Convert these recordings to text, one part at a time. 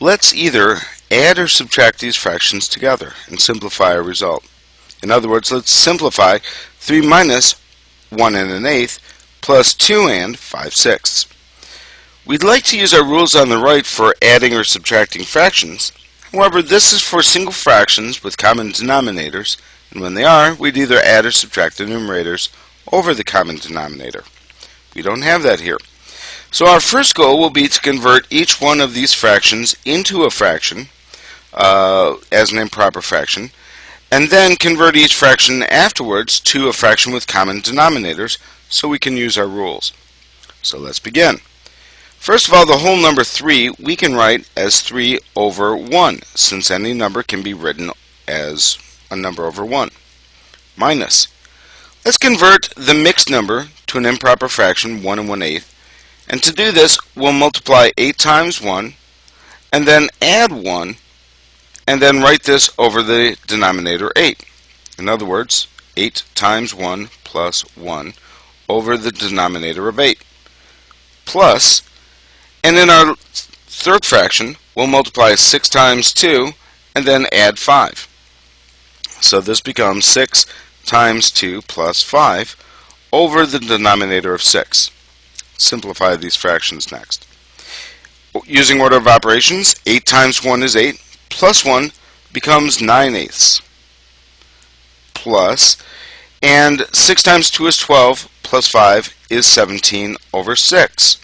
Let's either add or subtract these fractions together and simplify our result. In other words, let's simplify 3 minus 1 and an eighth plus 2 and 5/6. We'd like to use our rules on the right for adding or subtracting fractions. However, this is for single fractions with common denominators, and when they are, we'd either add or subtract the numerators over the common denominator. We don't have that here. So our first goal will be to convert each one of these fractions into a fraction as an improper fraction, and then convert each fraction afterwards to a fraction with common denominators so we can use our rules. So let's begin. First of all, the whole number 3 we can write as 3 over 1, since any number can be written as a number over 1. Minus. Let's convert the mixed number to an improper fraction, 1 and 1/8. And to do this, we'll multiply 8 times 1, and then add 1, and then write this over the denominator 8. In other words, 8 times 1 plus 1 over the denominator of 8. Plus, and in our third fraction, we'll multiply 6 times 2 and then add 5. So this becomes 6 times 2 plus 5 over the denominator of 6. Simplify these fractions next. Using order of operations, 8 times 1 is 8, plus 1 becomes 9/8. Plus, and 6 times 2 is 12, plus 5 is 17 over 6.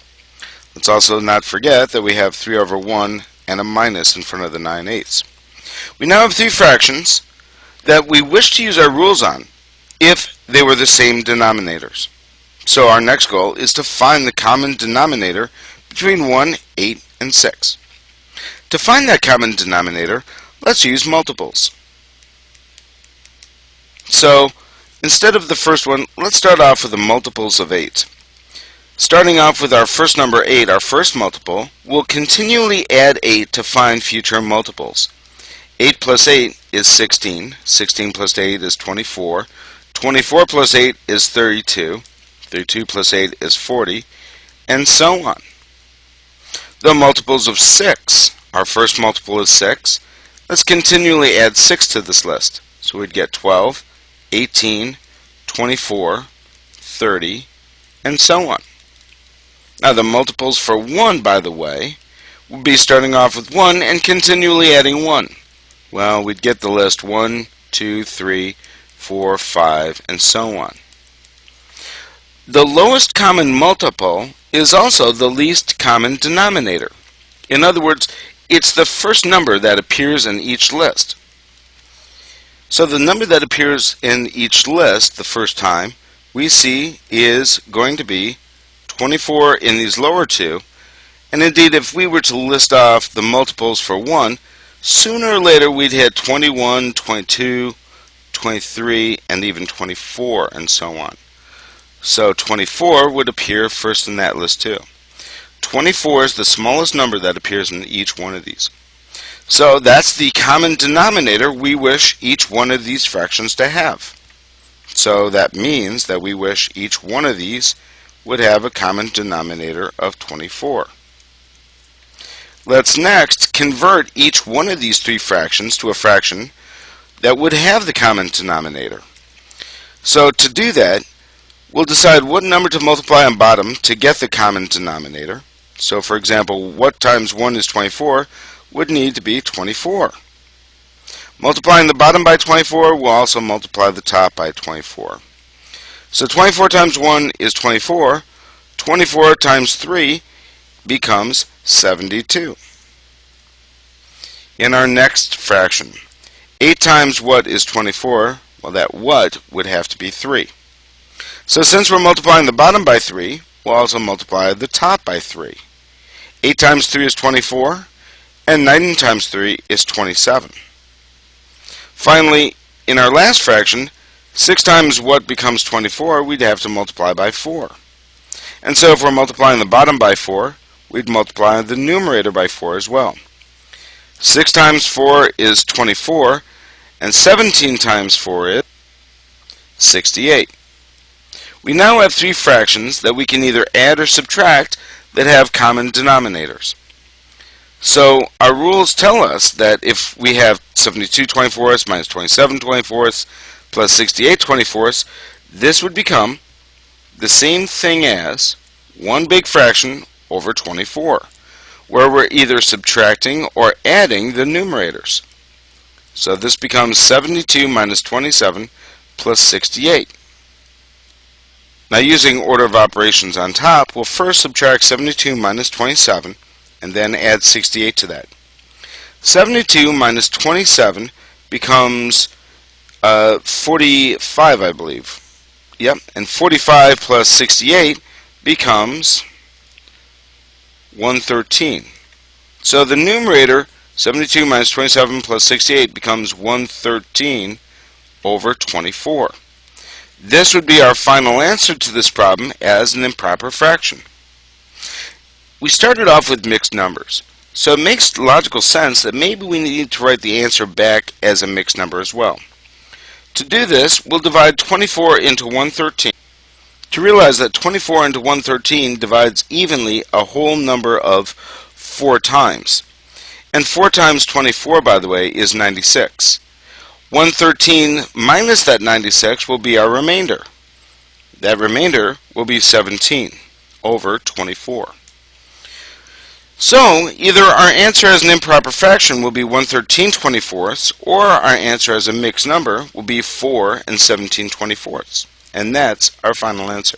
Let's also not forget that we have 3 over 1 and a minus in front of the 9/8. We now have 3 fractions that we wish to use our rules on if they were the same denominators. So our next goal is to find the common denominator between 1, 8, and 6. To find that common denominator, let's use multiples. So instead of the first one, let's start off with the multiples of 8. Starting off with our first number 8, our first multiple, we'll continually add 8 to find future multiples. 8 plus 8 is 16. 16 plus 8 is 24. 24 plus 8 is 32. 32 plus 8 is 40, and so on. The multiples of 6. Our first multiple is 6. Let's continually add 6 to this list. So we'd get 12, 18, 24, 30, and so on. Now the multiples for 1, by the way, would be starting off with 1 and continually adding 1. Well, we'd get the list 1, 2, 3, 4, 5, and so on. The lowest common multiple is also the least common denominator. In other words, it's the first number that appears in each list. So the number that appears in each list the first time we see is going to be 24 in these lower two, and indeed if we were to list off the multiples for 1, sooner or later we'd hit 21, 22, 23, and even 24, and so on. So 24 would appear first in that list too. 24 is the smallest number that appears in each one of these. So that's the common denominator we wish each one of these fractions to have. So that means that we wish each one of these would have a common denominator of 24. Let's next convert each one of these 3 fractions to a fraction that would have the common denominator. So to do that, we'll decide what number to multiply on bottom to get the common denominator. So for example, what times 1 is 24 would need to be 24. Multiplying the bottom by 24 will also multiply the top by 24. So 24 times 1 is 24. 24 times 3 becomes 72. In our next fraction, 8 times what is 24? Well, that what would have to be 3. So since we're multiplying the bottom by 3, we'll also multiply the top by 3. 8 times 3 is 24, and 9 times 3 is 27. Finally, in our last fraction, 6 times what becomes 24, we'd have to multiply by 4. And so if we're multiplying the bottom by 4, we'd multiply the numerator by 4 as well. 6 times 4 is 24, and 17 times 4 is 68. We now have 3 fractions that we can either add or subtract that have common denominators. So our rules tell us that if we have 72 24ths minus 27 24ths plus 68 24ths, this would become the same thing as one big fraction over 24, where we're either subtracting or adding the numerators. So this becomes 72 minus 27 plus 68. Now, using order of operations on top, we'll first subtract 72 minus 27 and then add 68 to that. 72 minus 27 becomes 45, I believe. Yep, and 45 plus 68 becomes 113. So the numerator, 72 minus 27 plus 68, becomes 113 over 24. This would be our final answer to this problem as an improper fraction. We started off with mixed numbers, so it makes logical sense that maybe we need to write the answer back as a mixed number as well. To do this, we'll divide 24 into 113 to realize that 24 into 113 divides evenly a whole number of 4 times. And 4 times 24, by the way, is 96. 113 minus that 96 will be our remainder. That remainder will be 17 over 24. So, either our answer as an improper fraction will be 113 24ths, or our answer as a mixed number will be 4 and 17 24ths. And that's our final answer.